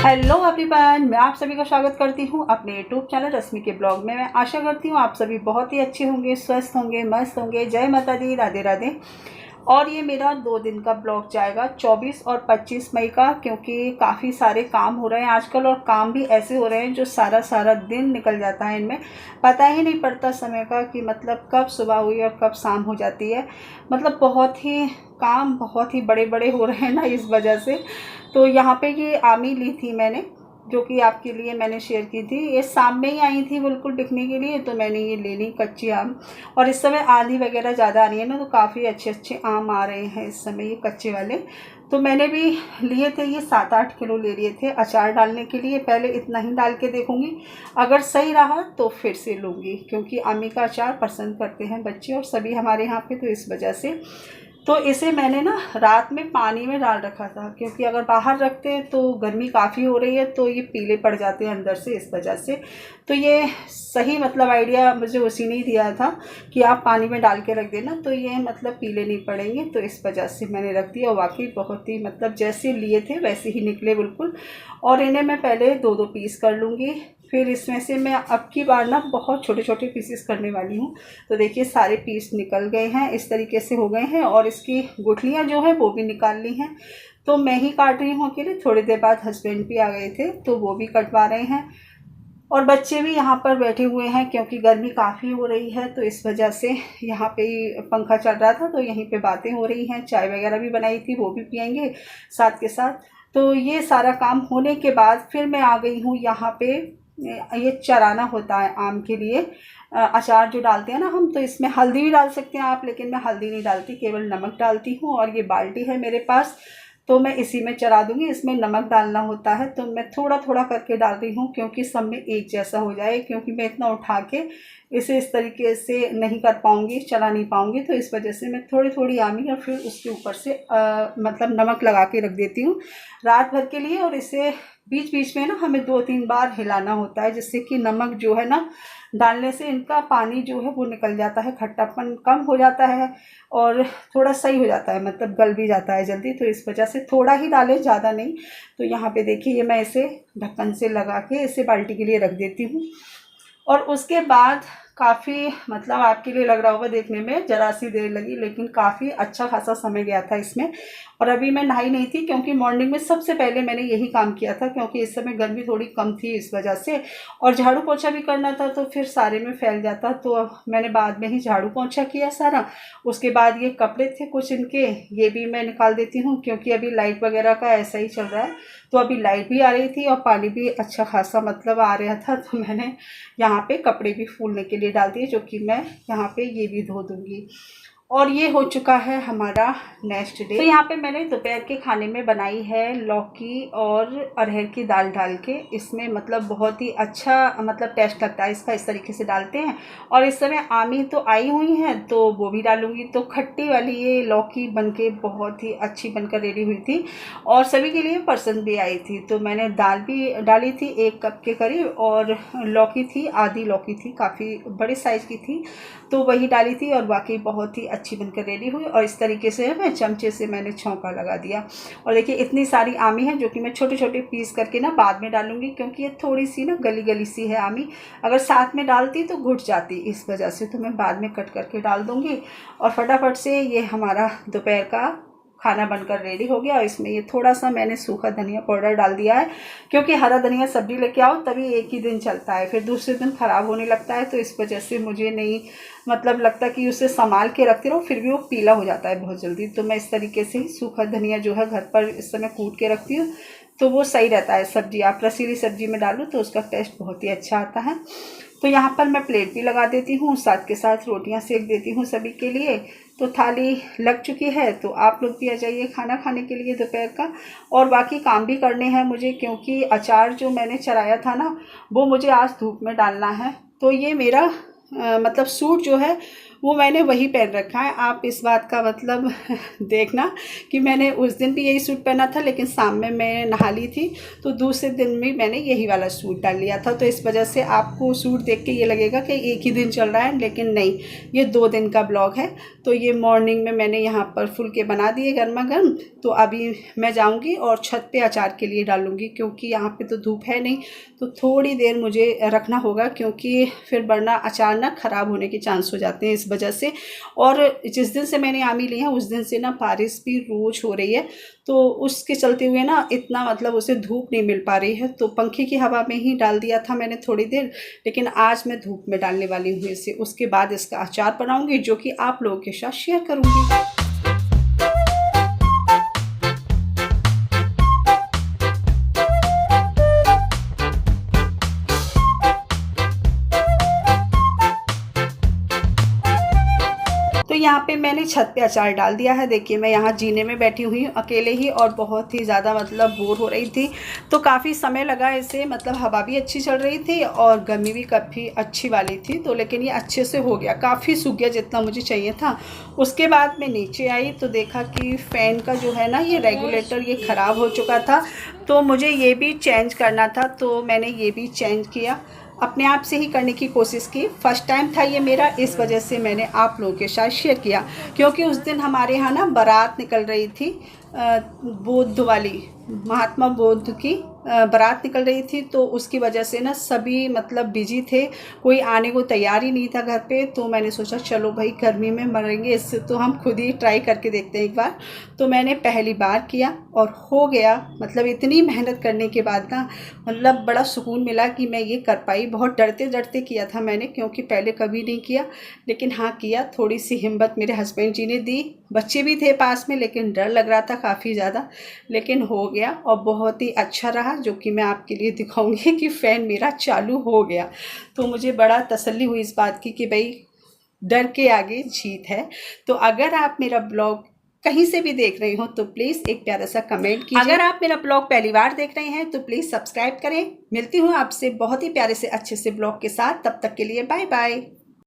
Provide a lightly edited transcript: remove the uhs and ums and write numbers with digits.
Hello everyone, मैं आप सभी का स्वागत करती हूं अपने यूट्यूब चैनल रश्मि के ब्लॉग में। मैं आशा करती हूं आप सभी बहुत ही अच्छे होंगे, स्वस्थ होंगे, मस्त होंगे। जय माता दी, राधे राधे। और ये मेरा 2 दिन का ब्लॉग जाएगा, 24 और 25 मई का, क्योंकि काफ़ी सारे काम हो रहे हैं आजकल। और काम भी ऐसे हो रहे हैं जो सारा सारा दिन निकल जाता है इनमें, पता ही नहीं पड़ता समय का कि मतलब कब सुबह हुई और कब शाम हो जाती है। मतलब बहुत ही काम बहुत ही बड़े बड़े हो रहे हैं ना, इस वजह से। तो यहाँ पे ये आमी ली थी मैंने, जो कि आपके लिए मैंने शेयर की थी। ये शाम में ही आई थी बिल्कुल बिकने के लिए, तो मैंने ये ले ली कच्ची आम। और इस समय आंधी वगैरह ज़्यादा आ रही है ना, तो काफ़ी अच्छे अच्छे आम आ रहे हैं इस समय, ये कच्चे वाले। तो मैंने भी लिए थे, ये 7-8 किलो ले लिए थे अचार डालने के लिए। पहले इतना ही डाल के देखूंगी, अगर सही रहा तो फिर से लूँगी, क्योंकि आमी का अचार पसंद करते हैं बच्चे और सभी हमारे यहाँ पे, तो इस वजह से। तो इसे मैंने ना रात में पानी में डाल रखा था, क्योंकि अगर बाहर रखते हैं तो गर्मी काफ़ी हो रही है तो ये पीले पड़ जाते हैं अंदर से, इस वजह से। तो ये सही मतलब आइडिया मुझे उसी ने ही दिया था कि आप पानी में डाल के रख देना, तो ये मतलब पीले नहीं पड़ेंगे। तो इस वजह से मैंने रख दिया, और वाकई बहुत ही मतलब जैसे लिए थे वैसे ही निकले बिल्कुल। और इन्हें मैं पहले 2-2 पीस कर लूँगी, फिर इसमें से मैं अब की बार ना बहुत छोटे छोटे पीसेस करने वाली हूँ। तो देखिए सारे पीस निकल गए हैं, इस तरीके से हो गए हैं। और इसकी गुठलियाँ जो है वो भी निकाल ली हैं। तो मैं ही काट रही हूँ अकेले, थोड़ी देर बाद हस्बैंड भी आ गए थे तो वो भी कटवा रहे हैं। और बच्चे भी यहाँ पर बैठे हुए हैं, क्योंकि गर्मी काफ़ी हो रही है तो इस वजह से यहाँ पे ही पंखा चल रहा था, तो यहीं पे बातें हो रही हैं। चाय वगैरह भी बनाई थी, वो भी पियेंगे साथ के साथ। तो ये सारा काम होने के बाद फिर मैं आ गई हूँ यहाँ पे। ये चराना होता है आम के लिए, अचार जो डालते हैं ना हम, तो इसमें हल्दी भी डाल सकते हैं आप, लेकिन मैं हल्दी नहीं डालती, केवल नमक डालती हूँ। और ये बाल्टी है मेरे पास, तो मैं इसी में चला दूँगी। इसमें नमक डालना होता है, तो मैं थोड़ा थोड़ा करके डाल रही हूँ, क्योंकि सब में एक जैसा हो जाए। क्योंकि मैं इतना उठा के इसे इस तरीके से नहीं कर पाऊँगी, चला नहीं पाऊँगी, तो इस वजह से मैं थोड़ी थोड़ी आमी और फिर उसके ऊपर से मतलब नमक लगा के रख देती हूँ रात भर के लिए। और इसे बीच बीच में ना हमें 2-3 बार हिलाना होता है, जिससे कि नमक जो है ना डालने से इनका पानी जो है वो निकल जाता है, खट्टापन कम हो जाता है और थोड़ा सही हो जाता है, मतलब गल भी जाता है जल्दी। तो इस वजह से थोड़ा ही डालें, ज़्यादा नहीं। तो यहाँ पे देखिए ये मैं इसे ढक्कन से लगा के इसे बाल्टी के लिए रख देती हूँ। और उसके बाद काफ़ी मतलब आपके लिए लग रहा होगा देखने में ज़रा सी देर लगी, लेकिन काफ़ी अच्छा खासा समय गया था इसमें। और अभी मैं नहाई नहीं थी, क्योंकि मॉर्निंग में सबसे पहले मैंने यही काम किया था, क्योंकि इस समय गर्मी थोड़ी कम थी इस वजह से। और झाड़ू पोछा भी करना था, तो फिर सारे में फैल जाता, तो अब मैंने बाद में ही झाड़ू पोछा किया सारा। उसके बाद ये कपड़े थे कुछ इनके, ये भी मैं निकाल देती हूँ, क्योंकि अभी लाइट वगैरह का ऐसा ही चल रहा है। तो अभी लाइट भी आ रही थी और पानी भी अच्छा खासा मतलब आ रहा था, तो मैंने यहाँ पे कपड़े भी फूलने के लिए डाल दिए, जो कि मैं यहाँ पे ये भी धो दूँगी। और ये हो चुका है हमारा नेक्स्ट डे। तो यहाँ पे मैंने दोपहर के खाने में बनाई है लौकी और अरहर की दाल डाल के। इसमें मतलब बहुत ही अच्छा मतलब टेस्ट लगता है इसका, इस तरीके से डालते हैं। और इस समय आमी तो आई हुई हैं, तो वो भी डालूंगी। तो खट्टी वाली ये लौकी बनके बहुत ही अच्छी बनकर रेडी हुई थी और सभी के लिए पसंद भी आई थी। तो मैंने दाल भी डाली थी 1 कप के करीब, और लौकी थी, आधी लौकी थी, काफ़ी बड़े साइज़ की थी, तो वही डाली थी। और बाकी बहुत ही अच्छी बनकर रेडी हुई। और इस तरीके से मैं चमचे से मैंने छौंका लगा दिया। और देखिए इतनी सारी आमी है, जो कि मैं छोटे छोटे पीस करके ना बाद में डालूंगी, क्योंकि ये थोड़ी सी ना गली गली सी है आमी। अगर साथ में डालती तो घुट जाती, इस वजह से तो मैं बाद में कट करके डाल दूंगी। और फटाफट से ये हमारा दोपहर का खाना बनकर रेडी हो गया। और इसमें ये थोड़ा सा मैंने सूखा धनिया पाउडर डाल दिया है, क्योंकि हरा धनिया सब्जी लेके आओ तभी एक ही दिन चलता है, फिर दूसरे दिन ख़राब होने लगता है। तो इस वजह से मुझे नहीं मतलब लगता कि उसे संभाल के रखती रहो, फिर भी वो पीला हो जाता है बहुत जल्दी। तो मैं इस तरीके से ही सूखा धनिया जो है घर पर इस समय कूट के रखती हूँ, तो वो सही रहता है। सब्जी आप रसीली सब्जी में डालो तो उसका टेस्ट बहुत ही अच्छा आता है। तो यहाँ पर मैं प्लेट भी लगा देती हूँ, साथ के साथ रोटियाँ सेक देती हूँ सभी के लिए। तो थाली लग चुकी है, तो आप लोग भी आ जाइए खाना खाने के लिए दोपहर का। और बाकी काम भी करने हैं मुझे, क्योंकि अचार जो मैंने चढ़ाया था ना, वो मुझे आज धूप में डालना है। तो ये मेरा मतलब सूट जो है वो मैंने वही पहन रखा है। आप इस बात का मतलब देखना कि मैंने उस दिन भी यही सूट पहना था, लेकिन शाम में मैं नहा ली थी तो दूसरे दिन भी मैंने यही वाला सूट डाल लिया था। तो इस वजह से आपको सूट देख के ये लगेगा कि एक ही दिन चल रहा है, लेकिन नहीं, ये 2 दिन का ब्लॉग है। तो ये मॉर्निंग में मैंने यहाँ पर फुलके बना दिए गर्मा गर्म। तो अभी मैं जाऊँगी और छत पे अचार के लिए डालूँगी, क्योंकि यहाँ पे तो धूप है नहीं, तो थोड़ी देर मुझे रखना होगा, क्योंकि फिर वरना अचार ना ख़राब होने के चांस हो जाते हैं इस वजह से। और जिस दिन से मैंने आमी ली है उस दिन से ना बारिश भी रोज़ हो रही है, तो उसके चलते हुए ना इतना मतलब उसे धूप नहीं मिल पा रही है। तो पंखे की हवा में ही डाल दिया था मैंने थोड़ी देर, लेकिन आज मैं धूप में डालने वाली हूँ इसे। उसके बाद इसका अचार बनाऊँगी, जो कि आप लोगों के साथ शेयर करूँगी। तो यहाँ पे मैंने छत पे अचार डाल दिया है। देखिए मैं यहाँ जीने में बैठी हुई हूँ अकेले ही, और बहुत ही ज़्यादा मतलब बोर हो रही थी, तो काफ़ी समय लगा इसे। मतलब हवा भी अच्छी चल रही थी और गर्मी भी काफ़ी अच्छी वाली थी, तो लेकिन ये अच्छे से हो गया, काफ़ी सूख गया जितना मुझे चाहिए था। उसके बाद मैं नीचे आई तो देखा कि फ़ैन का जो है ना ये रेगुलेटर ये ख़राब हो चुका था, तो मुझे ये भी चेंज करना था। तो मैंने ये भी चेंज किया, अपने आप से ही करने की कोशिश की। फर्स्ट टाइम था ये मेरा, इस वजह से मैंने आप लोगों के साथ शेयर किया। क्योंकि उस दिन हमारे यहाँ ना बारात निकल रही थी, बुद्ध वाली, महात्मा बुद्ध की बारात निकल रही थी, तो उसकी वजह से ना सभी मतलब बिजी थे, कोई आने को तैयार ही नहीं था घर पे। तो मैंने सोचा चलो भाई गर्मी में मरेंगे इससे, तो हम खुद ही ट्राई करके देखते हैं एक बार। तो मैंने पहली बार किया और हो गया। मतलब इतनी मेहनत करने के बाद ना मतलब बड़ा सुकून मिला कि मैं ये कर पाई। बहुत डरते डरते किया था मैंने, क्योंकि पहले कभी नहीं किया, लेकिन हाँ किया। थोड़ी सी हिम्मत मेरे हस्बैंड जी ने दी, बच्चे भी थे पास में, लेकिन डर लग रहा था काफ़ी ज़्यादा, लेकिन हो गया और बहुत ही अच्छा रहा, जो कि मैं आपके लिए दिखाऊंगी कि फ़ैन मेरा चालू हो गया। तो मुझे बड़ा तसल्ली हुई इस बात की कि भाई डर के आगे जीत है। तो अगर आप मेरा ब्लॉग कहीं से भी देख रहे हो तो प्लीज़ एक प्यारा सा कमेंट कीजिए। अगर आप मेरा ब्लॉग पहली बार देख रहे हैं तो प्लीज़ सब्सक्राइब करें। मिलती हूँ आपसे बहुत ही प्यारे से अच्छे से ब्लॉग के साथ, तब तक के लिए बाय बाय।